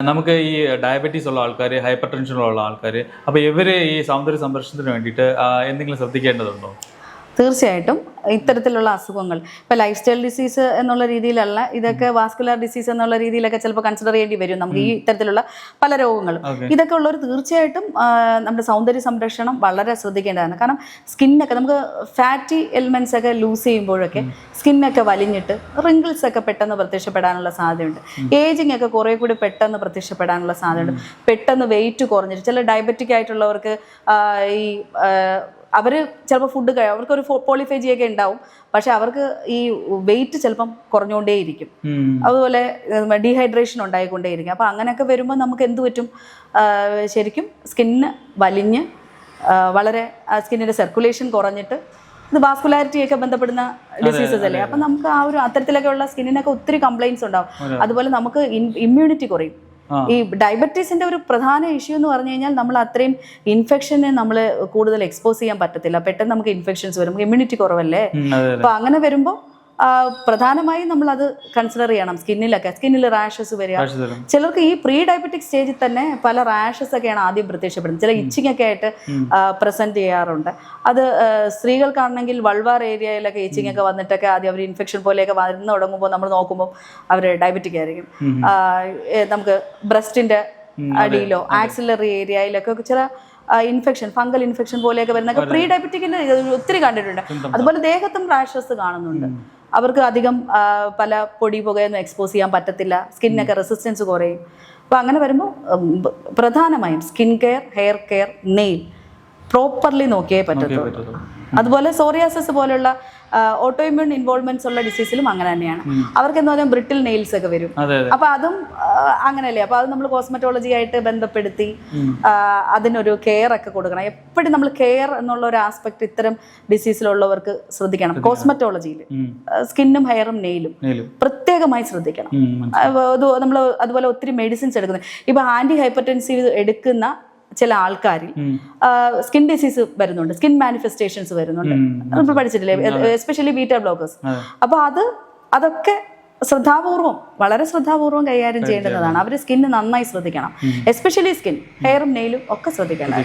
നമുക്ക് ഈ ഡയബറ്റീസ് ഉള്ള ആൾക്കാർ, ഹൈപ്പർ ടെൻഷനുള്ള ആൾക്കാർ, അപ്പോൾ ഇവർ ഈ സൗന്ദര്യ സംരക്ഷണത്തിന് വേണ്ടിയിട്ട് എന്തെങ്കിലും ശ്രദ്ധിക്കേണ്ടതുണ്ടോ? തീർച്ചയായിട്ടും ഇത്തരത്തിലുള്ള അസുഖങ്ങൾ ഇപ്പോൾ ലൈഫ് സ്റ്റൈൽ ഡിസീസ് എന്നുള്ള രീതിയിലല്ല, ഇതൊക്കെ വാസ്കുലർ ഡിസീസ് എന്നുള്ള രീതിയിലൊക്കെ ചിലപ്പോൾ കൺസിഡർ ചെയ്യേണ്ടി വരും നമുക്ക് ഈ ഇത്തരത്തിലുള്ള പല രോഗങ്ങളും. ഇതൊക്കെ ഉള്ളവർ തീർച്ചയായിട്ടും നമ്മുടെ സൗന്ദര്യ സംരക്ഷണം വളരെ ശ്രദ്ധിക്കേണ്ടതാണ്. കാരണം സ്കിന്നൊക്കെ നമുക്ക് ഫാറ്റി എലിമെൻറ്റ്സ് ഒക്കെ ലൂസ് ചെയ്യുമ്പോഴൊക്കെ സ്കിന്നൊക്കെ വലിഞ്ഞിട്ട് റിങ്കിൾസ് ഒക്കെ പെട്ടെന്ന് പ്രത്യക്ഷപ്പെടാനുള്ള സാധ്യതയുണ്ട്. ഏജിങ് ഒക്കെ കുറേ കൂടി പെട്ടെന്ന് പ്രത്യക്ഷപ്പെടാനുള്ള സാധ്യതയുണ്ട്. പെട്ടെന്ന് വെയിറ്റ് കുറഞ്ഞിട്ട് ചില ഡയബറ്റിക് ആയിട്ടുള്ളവർക്ക് ഈ അവർ ചിലപ്പോൾ ഫുഡ് അവർക്കൊരു പോളിഫേജിയൊക്കെ ഉണ്ടാവും, പക്ഷെ അവർക്ക് ഈ വെയിറ്റ് ചിലപ്പം കുറഞ്ഞുകൊണ്ടേയിരിക്കും. അതുപോലെ ഡീഹൈഡ്രേഷൻ ഉണ്ടായിക്കൊണ്ടേയിരിക്കും. അപ്പോൾ അങ്ങനെയൊക്കെ വരുമ്പോൾ നമുക്ക് എന്ത് പറ്റും, ശരിക്കും സ്കിന്ന് വലിഞ്ഞ് വളരെ സ്കിന്നിൻ്റെ സർക്കുലേഷൻ കുറഞ്ഞിട്ട് ഇത് വാസ്കുലാരിറ്റിയൊക്കെ ബന്ധപ്പെടുന്ന ഡിസീസസ് അല്ലേ. അപ്പം നമുക്ക് ആ ഒരു അത്തരത്തിലൊക്കെ ഉള്ള സ്കിന്നിനൊക്കെ ഒത്തിരി കംപ്ലയിൻസ് ഉണ്ടാവും. അതുപോലെ നമുക്ക് ഇമ്മ്യൂണിറ്റി കുറയും. ഈ ഡയബറ്റീസിന്റെ ഒരു പ്രധാന ഇഷ്യൂ എന്ന് പറഞ്ഞു കഴിഞ്ഞാൽ നമ്മൾ അത്രയും ഇൻഫെക്ഷനെ നമ്മൾ കൂടുതൽ എക്സ്പോസ് ചെയ്യാൻ പറ്റത്തില്ല. പെട്ടെന്ന് നമുക്ക് ഇൻഫെക്ഷൻസ് വരും, ഇമ്മ്യൂണിറ്റി കുറവല്ലേ. അപ്പൊ അങ്ങനെ വരുമ്പോൾ പ്രധാനമായും നമ്മൾ അത് കൺസിഡർ ചെയ്യണം. സ്കിന്നിൽ റാഷസ് വരിക, ചിലർക്ക് ഈ പ്രീ ഡയബറ്റിക് സ്റ്റേജിൽ തന്നെ പല റാഷസ് ഒക്കെയാണ് ആദ്യം പ്രത്യക്ഷപ്പെടുന്നത്. ചില ഇച്ചിങ് ഒക്കെ ആയിട്ട് പ്രസന്റ് ചെയ്യാറുണ്ട്. അത് സ്ത്രീകൾക്കാണെങ്കിൽ വൾവാർ ഏരിയയിലൊക്കെ ഇച്ചിങ് ഒക്കെ വന്നിട്ടൊക്കെ ആദ്യം അവർ ഇൻഫെക്ഷൻ പോലെയൊക്കെ വരുന്ന തുടങ്ങുമ്പോൾ നമ്മൾ നോക്കുമ്പോൾ അവർ ഡയബറ്റിക് ആയിരിക്കും. നമുക്ക് ബ്രസ്റ്റിന്റെ അടിയിലോ ആക്സിലറി ഏരിയയിലൊക്കെ ചില ഇൻഫെക്ഷൻ, ഫംഗൽ ഇൻഫെക്ഷൻ പോലെയൊക്കെ വരുന്നൊക്കെ പ്രീ ഡയബറ്റിക്കിന്റെ ഒത്തിരി കണ്ടിട്ടുണ്ട്. അതുപോലെ ദേഹത്തും റാഷസ് കാണുന്നുണ്ട്. അവർക്ക് അധികം പല പൊടി പുകയൊന്നും എക്സ്പോസ് ചെയ്യാൻ പറ്റത്തില്ല, സ്കിന്നൊക്കെ റെസിസ്റ്റൻസ് കുറയും. അപ്പോൾ അങ്ങനെ വരുമ്പോൾ പ്രധാനമായും skin care, hair care, nail properly നോക്കിയേ പറ്റത്തുള്ളൂ. അതുപോലെ സോറിയാസിസ് പോലുള്ള ഓട്ടോ ഇമ്മ്യൂൺ ഇൻവോൾവ്മെന്റ്സ് ഉള്ള ഡിസീസിലും അങ്ങനെ തന്നെയാണ്. അവർക്ക് എന്താ പറയുക, ബ്രിട്ടിൽ നെയിൽസ് ഒക്കെ വരും. അപ്പൊ അതും അങ്ങനെയല്ലേ. അപ്പൊ അത് നമ്മൾ കോസ്മെറ്റോളജി ആയിട്ട് ബന്ധപ്പെടുത്തി അതിനൊരു കെയർ ഒക്കെ കൊടുക്കണം. എപ്പോഴും നമ്മൾ കെയർ എന്നുള്ള ഒരു ആസ്പെക്ട് ഇത്തരം ഡിസീസിലുള്ളവർക്ക് ശ്രദ്ധിക്കണം. കോസ്മെറ്റോളജിയിൽ സ്കിന്നും ഹെയറും നെയിലും പ്രത്യേകമായി ശ്രദ്ധിക്കണം. നമ്മൾ അതുപോലെ ഒത്തിരി മെഡിസിൻസ് എടുക്കുന്നത്, ഇപ്പൊ ആന്റി ഹൈപ്പർടെൻസീവ് എടുക്കുന്ന ചില ആൾക്കാരിൽ സ്കിൻ ഡിസീസ് വരുന്നുണ്ട്, സ്കിൻ മാനിഫെസ്റ്റേഷൻസ് വരുന്നുണ്ട്. നമ്മൾ പഠിച്ചിട്ടില്ലേ, എസ്പെഷ്യലി ബീറ്റാ ബ്ലോക്കേഴ്സ്. അപ്പൊ അതൊക്കെ ശ്രദ്ധാപൂർവം, വളരെ ശ്രദ്ധാപൂർവം കൈകാര്യം ചെയ്യേണ്ടതാണ്. അവർ സ്കിന്ന് നന്നായി ശ്രദ്ധിക്കണം. എസ്പെഷ്യലി സ്കിൻ, ഹെയറും നെയിലും ഒക്കെ ശ്രദ്ധിക്കണം.